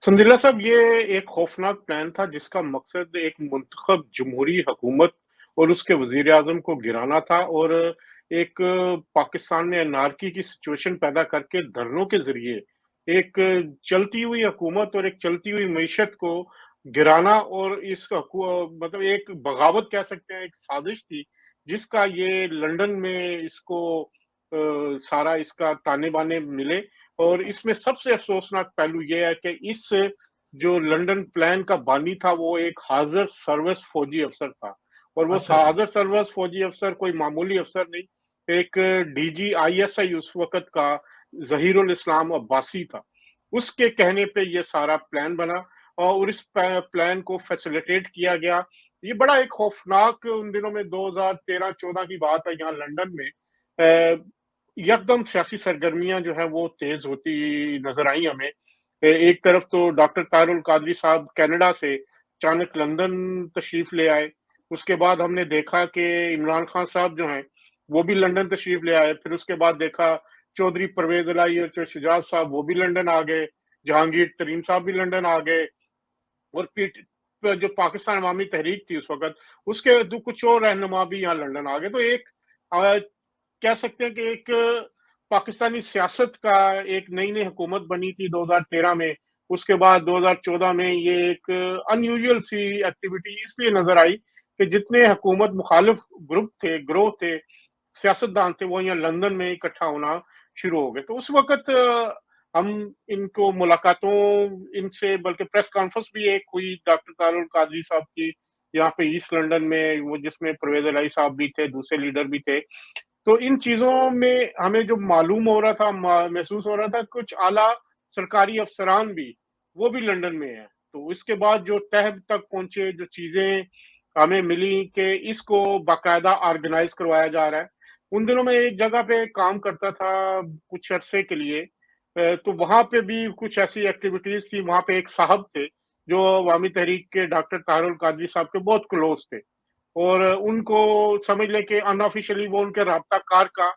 संजीला साहब, ये एक खौफनाक प्लान था जिसका मकसद एक मुंतखब जमहूरी हुकूमत और उसके वज़ीर-ए-आज़म को गिराना था और एक पाकिस्तान में एनार्की की सिचुएशन पैदा करके धरनों के ज़रिए एक चलती हुई हुकूमत और एक चलती हुई मईशत को गिराना और इस मतलब एक बगावत कह सकते हैं, एक साज़िश थी, जिसका ये लंदन में इसको सारा इसका ताने-बाने मिले और इसमें सबसे अफ़सोसनाक पहलू ये है कि इस जो लंदन प्लान का बानी था, वो एक हाज़र सर्विस फ़ौजी अफ़सर था और वो अच्छा जी। हाज़र सर्विस फ़ौजी अफ़सर कोई मामूली अफ़सर नहीं, एक डीजी आईएसआई उस वक़्त का ज़हीरुल इस्लाम अब्बासी था। उसके कहने पे ये सारा प्लान बना और इस प्लान को फ़ैसिलिटेट किया गया। ये बड़ा एक खौफ़नाक उन दिनों में 2013-14 की बात है यहाँ लंदन में यकदम सियासी सरगर्मियाँ जो हैं वो तेज़ होती नज़र आई हमें। एक तरफ तो डॉक्टर तारुल कादरी साहब कनाडा से अचानक लंदन तशरीफ़ ले आए। उसके बाद हमने देखा कि इमरान खान साहब जो हैं, वो भी लंदन तशरीफ़ ले आए। फिर उसके बाद देखा चौधरी परवेज़ इलाही और शुजात साहब वो भी लंदन आ गए। जहांगीर तरीन साहब भी लंदन आ गए और जो पाकिस्तान अवामी तहरीक थी उस वक़्त, उसके दो कुछ और रहनुमा भी यहाँ लंदन आ गए। तो एक अ, कह सकते हैं कि एक पाकिस्तानी सियासत का एक नई-नई हुकूमत बनी थी 2013 में, उसके बाद 2014 में ये एक अनयूजुअल सी एक्टिविटी इसलिए नज़र आई कि जितने हुकूमत मुखालिफ ग्रुप थे, गिरोह थे, सियासतदान थे, वो यहाँ लंदन में इकट्ठा होना शुरू हो गए। तो उस वक़्त हम इनको मुलाकातों इनसे बल्कि प्रेस कॉन्फ्रेंस भी एक हुई डॉक्टर तारुल कादरी साहब की, यहाँ पे ईस्ट लंदन में, वो जिसमें परवेज़ इलाही साहब भी थे, दूसरे लीडर भी थे। तो इन चीज़ों में हमें जो मालूम हो रहा था महसूस हो रहा था कुछ आला सरकारी अफ़सरान भी, वो भी लंदन में हैं। तो इसके बाद जो तह तक पहुँचे, जो चीज़ें हमें मिली कि इसको बाकायदा ऑर्गेनाइज़ करवाया जा रहा है। उन दिनों मैं एक जगह पे काम करता था कुछ अरसे के लिए तो वहाँ पे भी कुछ ऐसी एक्टिविटीज़ थी, वहाँ पे एक साहब थे, जो अवामी तहरीक के डॉक्टर तारुल कादरी साहब के बहुत क्लोज़ थे। और उनको समझ लें कि अनऑफिशियली वो उनके राब्ता-कार का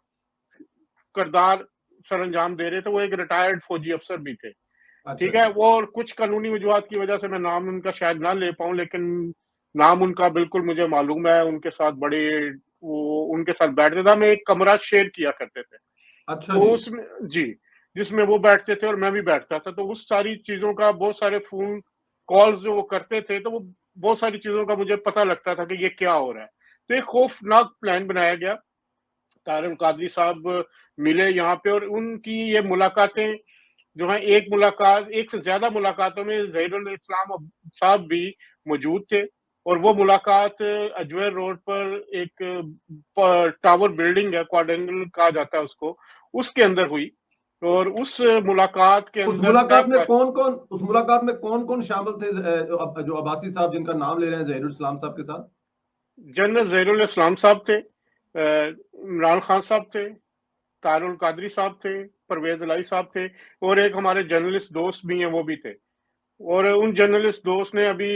किरदार सरअंजाम दे रहे थे, वो एक रिटायर्ड फौजी अफ़सर भी थे, अच्छा ठीक है? जी। वो और कुछ कानूनी वजूहात की वजह से मैं नाम उनका शायद ना ले पाऊँ, लेकिन नाम उनका बिल्कुल मुझे मालूम है, उनके साथ बड़े वो उनके साथ बैठते थे, हम एक कमरा शेयर किया करते थे। अच्छा तो जी। उसमें जी, जिसमें वो बैठते थे और मैं भी बैठता था, तो उस सारी चीज़ों का बहुत सारे फ़ोन कॉल्स जो वो करते थे, तो वो बहुत सारी चीज़ों का मुझे पता लगता था कि ये क्या हो रहा है। तो एक खौफ़नाक प्लान बनाया गया, तारिम कादरी साहब मिले यहाँ पे और उनकी ये मुलाकातें जो हैं, एक से ज़्यादा मुलाकातों में ज़हीरुल इस्लाम साहब भी मौजूद थे और वो मुलाकात अजमेर रोड पर एक टावर बिल्डिंग है, क्वाड्रेंगल कहा जाता है उसको, उसके अंदर हुई और उस मुलाकात के अंदर तय प उस मुलाकात में कौन-कौन शामिल थे जो अब्बासी साहब जिनका नाम ले रहे हैं ज़हीरुल इस्लाम साहब के साथ? जनरल ज़हीरुल इस्लाम साहब थे, इमरान खान साहब थे, तारुल कादरी साहब थे, परवेज़ इलाही साहब थे और एक हमारे जर्नलिस्ट दोस्त भी हैं, वो भी थे। और उन जर्नलिस्ट दोस्त ने अभी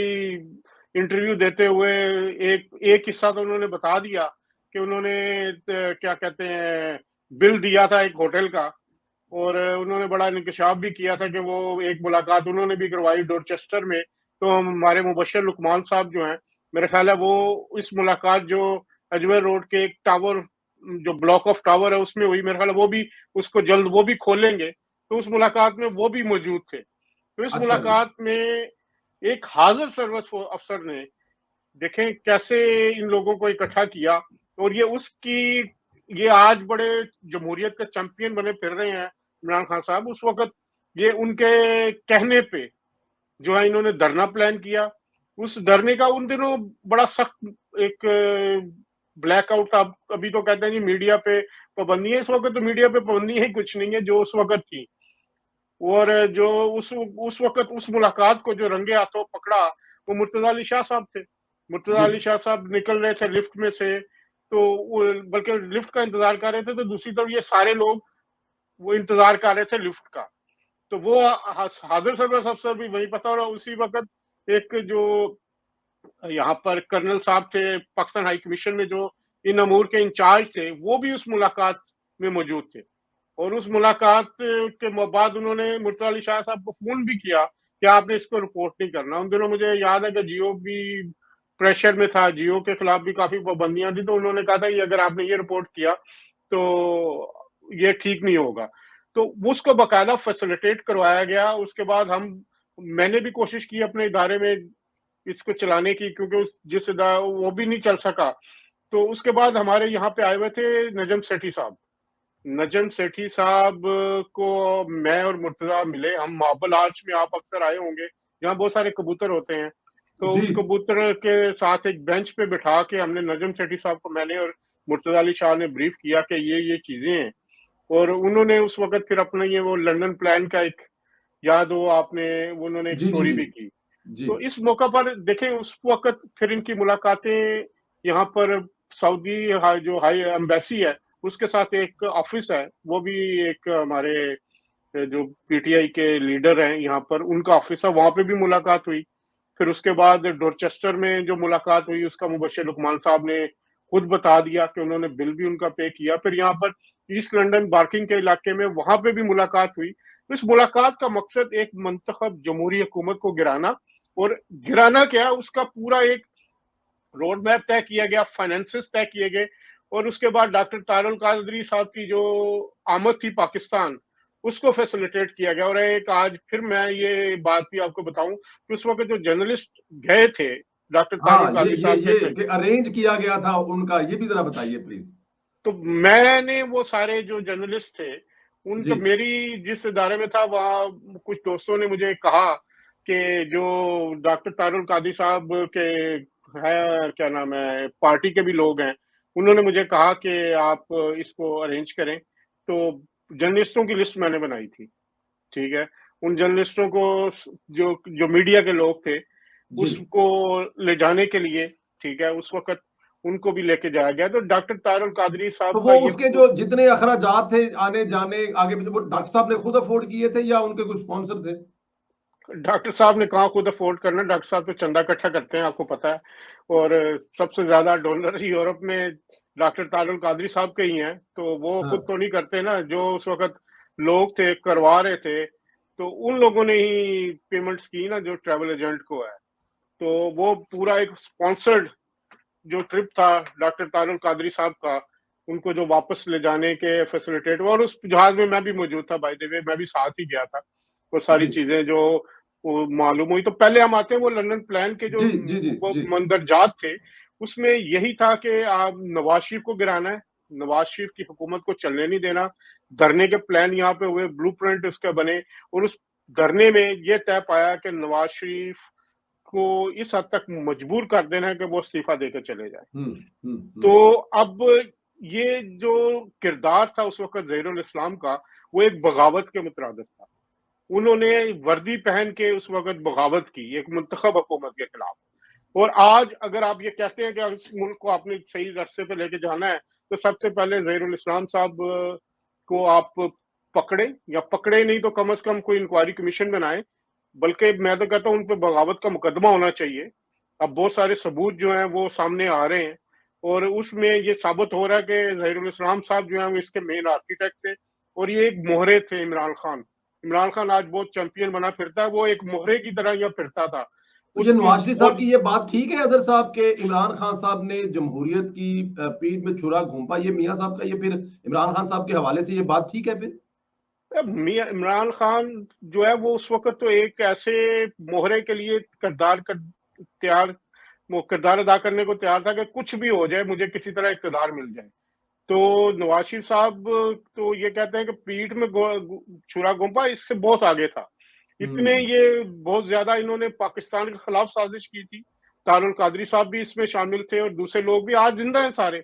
इंटरव्यू देते हुए एक एक किस्सा तो उन्होंने बता दिया कि उन्होंने क्या कहते हैं बिल दिया था एक होटल का और उन्होंने बड़ा इंकशाफ भी किया था कि वो एक मुलाकात उन्होंने भी करवाई डोरचेस्टर में। तो हमारे मुबश्शिर लुकमान साहब जो हैं, मेरा ख़्याल है वो इस मुलाकात जो अजमेर रोड के एक टावर जो ब्लॉक ऑफ टावर है उसमें हुई, मेरा ख़्याल है वो भी उसको जल्द वो भी खोलेंगे। तो उस मुलाकात में वो भी मौजूद थे। तो इस अच्छा जी। मुलाकात में एक हाज़िर सर्विस अफ़सर ने देखें कैसे इन लोगों को इकट्ठा किया और ये आज बड़े जमहूरियत के चैंपियन बने फिर रहे हैं इमरान खान साहब। उस वक़्त ये उनके कहने पे जो है इन्होंने धरना प्लान किया। उस धरने का उन दिनों बड़ा सख्त एक ब्लैकआउट था। अभी तो कहते हैं जी मीडिया पे पाबंदी है, इस वक़्त तो मीडिया पे पाबंदी ही कुछ नहीं है जो उस वक़्त थी। और जो उस वक़्त उस मुलाकात को जो रंगे हाथों पकड़ा, वो मुर्तज़ा अली शाह साहब थे। मुर्तज़ा जी। अली शाह साहब निकल रहे थे लिफ्ट में से, तो वो बल्कि लिफ्ट का इंतज़ार कर रहे थे, तो दूसरी तरफ ये सारे लोग वो इंतज़ार कर रहे थे लिफ्ट का। तो वो हाज़िर सर्विस अफ़सर भी वहीं पर था और उसी वक़्त एक जो यहाँ पर कर्नल साहब थे, पाकिस्तान हाई कमीशन में जो इन अमूर के इंचार्ज थे, वो भी उस मुलाकात में मौजूद थे। और उस मुलाकात के बाद उन्होंने मुर्तज़ा अली शाह साहब को फ़ोन भी किया कि आपने इसको रिपोर्ट नहीं करना। उन दिनों मुझे याद है कि जियो भी प्रेशर में था, जियो के खिलाफ भी काफ़ी पाबंदियाँ थी, तो उन्होंने कहा था कि अगर आपने ये रिपोर्ट किया, तो ये ठीक नहीं होगा। तो उसको बाकायदा फैसिलिटेट करवाया गया। उसके बाद मैंने भी कोशिश की अपने इदारे में इसको चलाने की, क्योंकि वो भी नहीं चल सका। तो उसके बाद हमारे यहाँ पे आए हुए थे नजम सेठी साहब। नजम सेठी साहब को मैं और मुर्तजा मिले। हम मार्बल आर्च में, आप अक्सर आए होंगे, जहाँ बहुत सारे कबूतर होते हैं। तो जी। उस कबूतर के साथ एक बेंच पे बिठा के हमने नजम सेठी साहब को, मैंने और मुर्तजा अली शाह ने ब्रीफ किया कि ये चीजें हैं। और उन्होंने उस वक्त फिर अपना ये वो लंदन प्लान का एक, याद हो आपने, उन्होंने एक जी, जी, स्टोरी जी। भी की। जी। तो इस मौका पर देखें, उस वक़्त फिर इनकी मुलाकातें यहाँ पर जो हाई एम्बेसी है, उसके साथ एक ऑफ़िस है, वो भी एक हमारे जो पीटीआई के लीडर हैं यहाँ पर, उनका ऑफ़िस है, वहाँ पे भी मुलाकात हुई। फिर उसके बाद डोरचेस्टर में जो मुलाकात हुई, उसका मुबश्शिर लुकमान साहब ने खुद बता दिया कि उन्होंने बिल भी उनका पे किया। फिर यहाँ पर ईस्ट लंदन बार्किंग के इलाके में, वहाँ पे भी मुलाकात हुई। तो इस मुलाकात का मकसद एक मुंतखब जमहूरी हुकूमत को गिराना, और गिराना क्या, उसका पूरा एक रोड मैप तय किया गया, फाइनेंसेस तय किए गए। और उसके बाद डॉक्टर तारुल कादरी साहब की जो आमद थी पाकिस्तान, उसको फैसिलिटेट किया गया। और एक आज फिर मैं ये बात भी आपको बताऊं कि उस वक्त जो जर्नलिस्ट गए थे डॉक्टर तारुल हाँ, कादरी साहब के, ये कि अरेंज किया गया था उनका, ये भी ज़रा बताइए प्लीज़? तो मैंने वो सारे जो जर्नलिस्ट थे, जी। उनका, मेरी जिस इदारे में था, वहाँ कुछ दोस्तों ने मुझे कहा कि जो डॉक्टर तारुल कादरी साहब के है, क्या नाम है, पार्टी के भी लोग हैं, उन्होंने मुझे कहा कि आप इसको अरेंज करें। तो जर्नलिस्टों की लिस्ट मैंने बनाई थी, ठीक है? उन जर्नलिस्टों को, जो जो मीडिया के लोग थे, जी। उसको ले जाने के लिए, ठीक है, उस वक़्त उनको भी लेके जाया गया। तो डॉक्टर तारुल कादरी साहब तो का वो ये उसके जो जितने अखराजात थे आने-जाने आगे-पीछे, वो डॉक्टर साहब ने खुद अफ़ोर्ड किए थे या उनके कुछ स्पॉन्सर थे? डॉक्टर साहब ने कहाँ खुद अफ़ोर्ड करना, डॉक्टर साहब तो चंदा इकट्ठा करते हैं, आपको पता है। और सबसे ज़्यादा डोनर यूरोप में डॉक्टर तारुल कादरी साहब के ही हैं, तो वो खुद हाँ। तो नहीं करते ना, जो उस वक़्त लोग थे, करवा रहे थे, तो उन लोगों ने ही पेमेंट्स की ना, जो ट्रैवल एजेंट को है। तो वो पूरा एक स्पॉन्सर्ड जो ट्रिप था डॉक्टर तारुल कादरी साहब का, उनको जो वापस ले जाने के फैसिलिटेट हुआ, और उस जहाज में मैं भी मौजूद था, बाय द वे, मैं भी साथ ही गया था। वो सारी जी। चीजें जो वो मालूम हुई, तो पहले हम आते हैं वो लंदन प्लान के जो जी, जी, जी, वो जी। मंदरजात थे, उसमें यही था कि आप नवाज शरीफ को गिराना है, नवाज शरीफ की हुकूमत को चलने नहीं देना। धरने के प्लान यहाँ पे हुए, ब्लूप्रिंट उसके बने, और उस धरने में ये तय पाया कि नवाज शरीफ को इस हद तक मजबूर कर देना है कि वो इस्तीफा देकर चले जाए। हुँ, हुँ, तो हुँ। अब ये जो किरदार था उस वक़्त ज़हीरुल इस्लाम का, वो एक बगावत के मुतरादिफ था। उन्होंने वर्दी पहन के उस वक़्त बगावत की, एक मुंतखब हुकूमत के खिलाफ। और आज अगर आप ये कहते हैं कि इस मुल्क को आपने सही रास्ते पे लेके जाना है, तो सबसे पहले ज़हीरुल इस्लाम साहब को आप पकड़ें, या पकड़े नहीं तो कम से कम कोई इंक्वायरी कमीशन बनाएँ। बल्कि मैं तो कहता हूँ उन पे बगावत का मुकदमा होना चाहिए। अब बहुत सारे सबूत जो हैं वो सामने आ रहे हैं, और उसमें ये साबित हो रहा है कि ज़हीरुल इस्लाम साहब जो हैं वो इसके मेन आर्किटेक्ट थे, और ये एक मोहरे थे इमरान खान। इमरान खान आज बहुत चैंपियन बना फिरता है, वो एक मोहरे की तरह यहाँ फिरता था। तो ये उसकी नवाज शरीफ साहब और की ये बात ठीक है अदर साहब के इमरान खान साहब ने जमहूरियत की पीठ में छुरा घोंपा, ये मियाँ साहब का ये फिर इमरान खान साहब के हवाले से ये बात ठीक है फिर? मियाँ इमरान खान जो है वो उस वक़्त तो एक ऐसे मोहरे के लिए तैयार, वो किरदार अदा करने को तैयार था कि कुछ भी हो जाए, मुझे किसी तरह इक़्तिदार मिल जाए। तो नवाज शरीफ साहब तो ये कहते हैं कि पीठ में छुरा घोंपा, इससे बहुत आगे था। इतने हुँ। ये बहुत ज़्यादा इन्होंने पाकिस्तान के खिलाफ साजिश की थी। तारुल कादरी साहब भी इसमें शामिल थे, और दूसरे लोग भी आज जिंदा हैं सारे।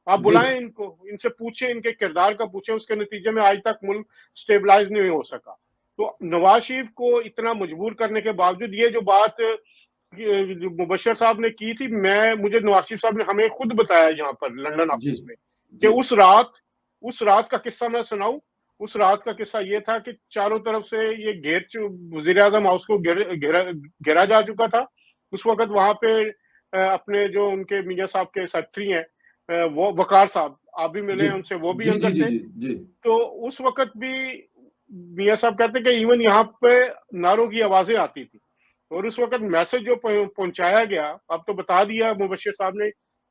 आप जी। बुलाएं इनको, इनसे पूछें, इनके किरदार का पूछें, उसके नतीजे में आज तक मुल्क स्टेबलाइज नहीं हो सका। तो नवाज शरीफ को इतना मजबूर करने के बावजूद ये जो बात जो मुबशर साहब ने की थी, मुझे नवाज शरीफ साहब ने हमें खुद बताया यहाँ पर लंदन जी। ऑफिस में, कि जी। उस रात का किस्सा मैं सुनाऊं। उस रात का किस्सा ये था कि चारों तरफ से ये वजीर आजम हाउस को घेरा जा चुका था। उस वक्त वहां पे अपने जो उनके मियाँ साहब के सेक्रेटरी हैं, वो वकार साहब, आप भी मिले जी। हैं उनसे, वो भी जी, जी, अंदर जी, थे। जी, जी। तो उस वक़्त भी मियाँ साहब कहते हैं कि इवन यहाँ पे नारों की आवाजें आती थी, और उस वक्त मैसेज जो पहुंचाया गया, अब तो बता दिया मुबश्शिर साहब ने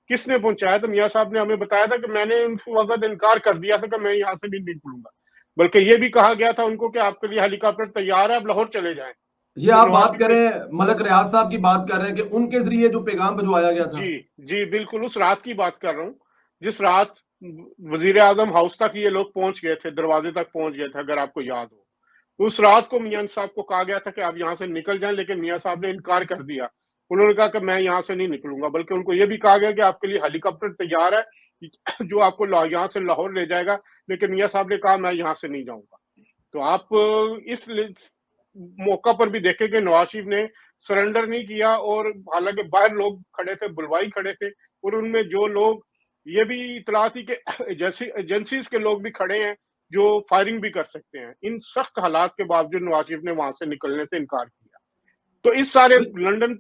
किसने पहुंचाया, तो मियाँ साहब ने हमें बताया था कि मैंने उस वक्त इनकार कर दिया था कि मैं यहाँ से नहीं निकलूंगा, बल्कि ये भी कहा गया था उनको कि आपके लिए हेलीकॉप्टर तैयार है, आप लाहौर चले जाएं। ये तो आप नवाज बात शरीफ ने, करें मलक रियाज साहब की बात कर रहे हैं कि उनके जरिए जो पैगाम भिजवाया गया था। जी जी बिल्कुल, उस रात की बात कर रहा हूँ जिस रात वजीर आजम हाउस तक ये लोग पहुंच गए थे, दरवाजे तक पहुंच गए थे, अगर आपको याद हो। तो उस रात को मियां साहब को कहा गया था कि आप यहाँ से निकल जाएं, लेकिन मियां साहब ने इनकार कर दिया। उन्होंने कहा कि मैं यहाँ से नहीं निकलूंगा, बल्कि उनको ये भी कहा गया कि आपके लिए हेलीकॉप्टर तैयार है जो आपको यहाँ से लाहौर ले जाएगा, लेकिन मियां साहब ने कहा मैं यहाँ से नहीं जाऊंगा। तो आप इस मौका पर भी देखें कि नवाज शरीफ ने सरेंडर नहीं किया, और हालांकि बाहर लोग खड़े थे, बुलवाई खड़े थे, और उनमें जो लोग, ये भी इतला थी कि एजेंसीज के लोग भी खड़े हैं जो फायरिंग भी कर सकते हैं। इन सख्त हालात के बावजूद नवाज शरीफ ने वहां से निकलने से इनकार किया। तो इस सारे लंदन,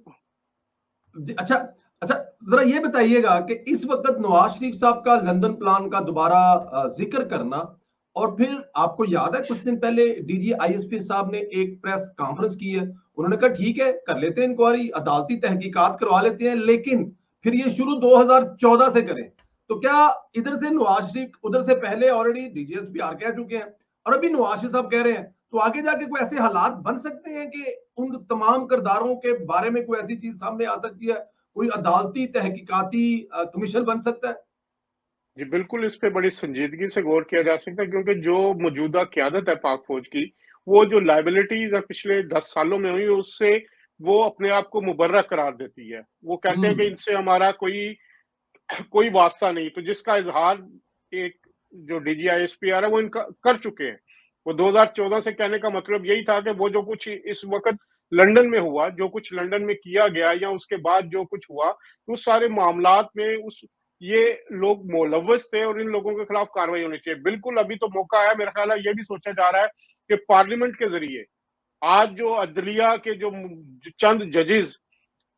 अच्छा अच्छा, जरा ये बताइएगा कि इस वक्त नवाज शरीफ साहब का लंदन प्लान का दोबारा जिक्र करना, और फिर आपको याद है कुछ दिन पहले डीजी आईएसपी साहब ने एक प्रेस कॉन्फ्रेंस की है, उन्होंने कहा ठीक है कर लेते हैं इंक्वायरी, अदालती तहकीकात करवा लेते हैं, लेकिन फिर ये शुरू 2014 से करें। तो क्या इधर से नवाज शरीफ उधर से पहले ऑलरेडी डीजीएसपीआर कह चुके हैं, और अभी नवाज शरीफ साहब कह रहे हैं, तो आगे जाके कोई ऐसे हालात बन सकते हैं कि उन तमाम किरदारों के बारे में कोई ऐसी चीज सामने आ सकती है, कोई अदालती तहकीकाती कमीशन बन सकता है? जी बिल्कुल, इस पे बड़ी संजीदगी से गौर किया जा सकता है, क्योंकि जो मौजूदा क्यादत है पाक फौज की, वो जो लाइबिलिटीज है पिछले 10 सालों में हुई, उससे वो अपने आप को मुबर्रा करार देती है। वो कहते हैं कि हम्म। इनसे हमारा कोई कोई वास्ता नहीं। तो जिसका इजहार एक जो डीजीआईएसपीआर है वो इनका कर चुके हैं। वो 2014 से कहने का मतलब यही था कि वो जो कुछ इस वक्त लंदन में हुआ, जो कुछ लंदन में किया गया, या उसके बाद जो कुछ हुआ, तो उस सारे मामलात में उस ये लोग मुलव्वस थे, और इन लोगों के खिलाफ कार्रवाई होनी चाहिए। बिल्कुल, अभी तो मौका है, मेरा ख्याल है ये भी सोचा जा रहा है कि पार्लियामेंट के जरिए आज जो अदलिया के जो चंद जजेस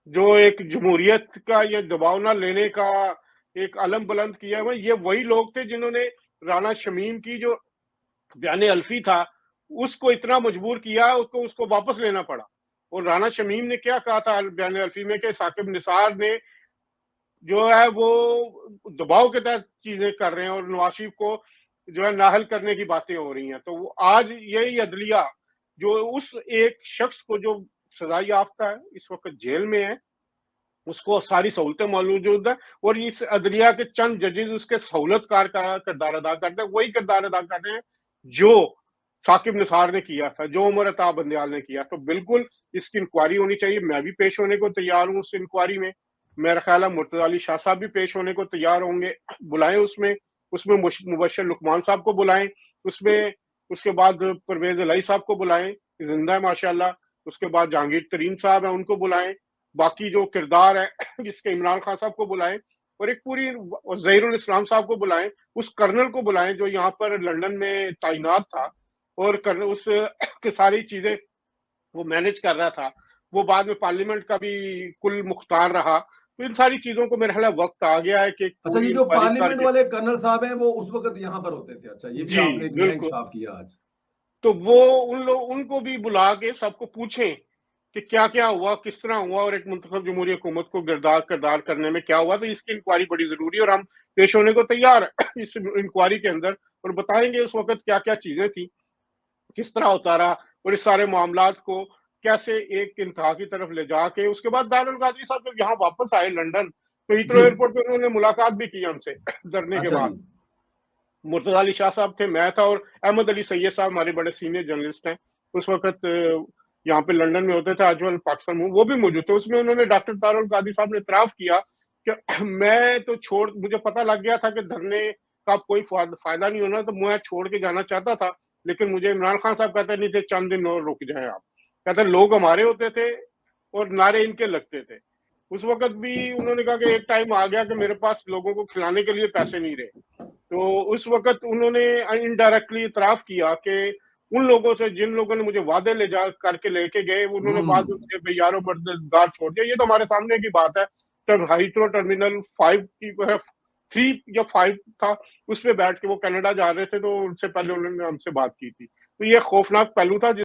जो एक जमहूरियत का ये दबाव ना लेने का एक अलम बुलंद किया हुआ, ये वही लोग थे जिन्होंने राना शमीम की जो बयान अल्फी था, उसको इतना मजबूर किया, उसको उसको वापस लेना पड़ा। और राना शमीम ने क्या कहा था बयान अल्फी में कि साकिब निसार ने जो है वो दबाव के तहत चीजें कर रहे हैं, और नवाज शरीफ को जो है नाहल करने की बातें हो रही हैं। तो वो आज यही अदलिया जो उस एक शख्स को जो सजा याफ्ता है, इस वक्त जेल में है, उसको सारी सहूलतें मौजूद है, और इस अदलिया के चंद जजेस उसके सहूलतकार का किरदार अदा करते हैं, वही किरदार अदा कर रहे हैं जो साकिब निसार ने किया था, जो उमर अता बंदयाल ने किया। तो बिल्कुल इसकी इंक्वायरी होनी चाहिए। मैं भी पेश होने को तैयार हूँ उस इंक्वायरी में। मेरा ख्याल है मुर्तजा अली शाह साहब भी पेश होने को तैयार होंगे, बुलाएं उसमें। उसमें मुबश्शिर लुकमान साहब को बुलाएं उसमें, उसके बाद परवेज इलाही साहब को बुलाएं, जिंदा है माशाल्लाह। उसके बाद जहांगीर तरीन साहब है, उनको बुलाएं। बाकी जो किरदार है जिसके इमरान खान साहब को बुलाएं, और एक पूरी जहीरुल इस्लाम साहब को बुलाएं, उस कर्नल को बुलाएं जो यहाँ पर लंदन में तैनात था, और कर्नल उस की सारी चीजें वो मैनेज कर रहा था। वो बाद में पार्लियामेंट का भी कुल मुख्तार रहा। तो इन सारी चीजों को मेरे ख्याल वक्त आ गया है कि एक अच्छा, पूरी ये जो इंक्वायरी पार्लियामेंट करके, वाले कर्नल साहब हैं वो उस वक्त यहाँ पर होते थे? अच्छा, ये भी जी आपने एक नया बिल्कुल। इंकशाफ किया आज। तो वो उनको भी बुला के सबको पूछें कि क्या क्या हुआ, किस तरह हुआ, और एक मुंतखब जमहूरी हुकूमत को गिरदार किरदार करने में क्या हुआ। तो इसकी इंक्वायरी बड़ी जरूरी है, और हम पेश होने को तैयार है इस इंक्वायरी के अंदर, और बताएंगे उस वक्त क्या क्या चीजें थी, किस तरह उतारा, और इस सारे मामलात को कैसे एक इंतहा की तरफ ले जाके उसके बाद दारुल कादरी साहब जब यहाँ वापस आए लंदन, तो हीथ्रो जी। एयरपोर्ट पे उन्होंने मुलाकात भी की हमसे धरने के अच्छा जी। बाद। मुर्तजा अली शाह साहब थे, मैं था, और अहमद अली सैयद साहब हमारे बड़े सीनियर जर्नलिस्ट हैं। उस वक्त यहाँ पे लंदन में होते थे आजकल पाकिस्तान में, वो भी मौजूद थे। उसमें उन्होंने डॉक्टर तारुल कादरी साहब ने इतराफ किया कि मैं तो छोड़, मुझे पता लग गया था कि धरने का कोई फायदा नहीं होना, तो मैं छोड़ के जाना चाहता था, लेकिन मुझे इमरान खान साहब कहते नहीं थे चंद दिन और रुक जाए आप। कहते लोग हमारे होते थे और नारे इनके लगते थे। उस वक्त भी उन्होंने कहा कि एक टाइम आ गया कि मेरे पास लोगों को खिलाने के लिए पैसे नहीं रहे। तो उस वक्त उन्होंने इनडायरेक्टली इतराफ किया कि उन लोगों से जिन लोगों ने मुझे वादे ले जा करके लेके गए, उन्होंने बाद में हम्म। मुझे बेयारो मददगार छोड़ दिया। ये तो हमारे सामने की बात है। तब हाइथ्रो टर्मिनल 5 की 3 या 5 था, उस पे बैठ के वो कनाडा जा रहे थे, तो उनसे पहले उन्होंने हमसे बात की थी। तो ये खौफनाक पहलू था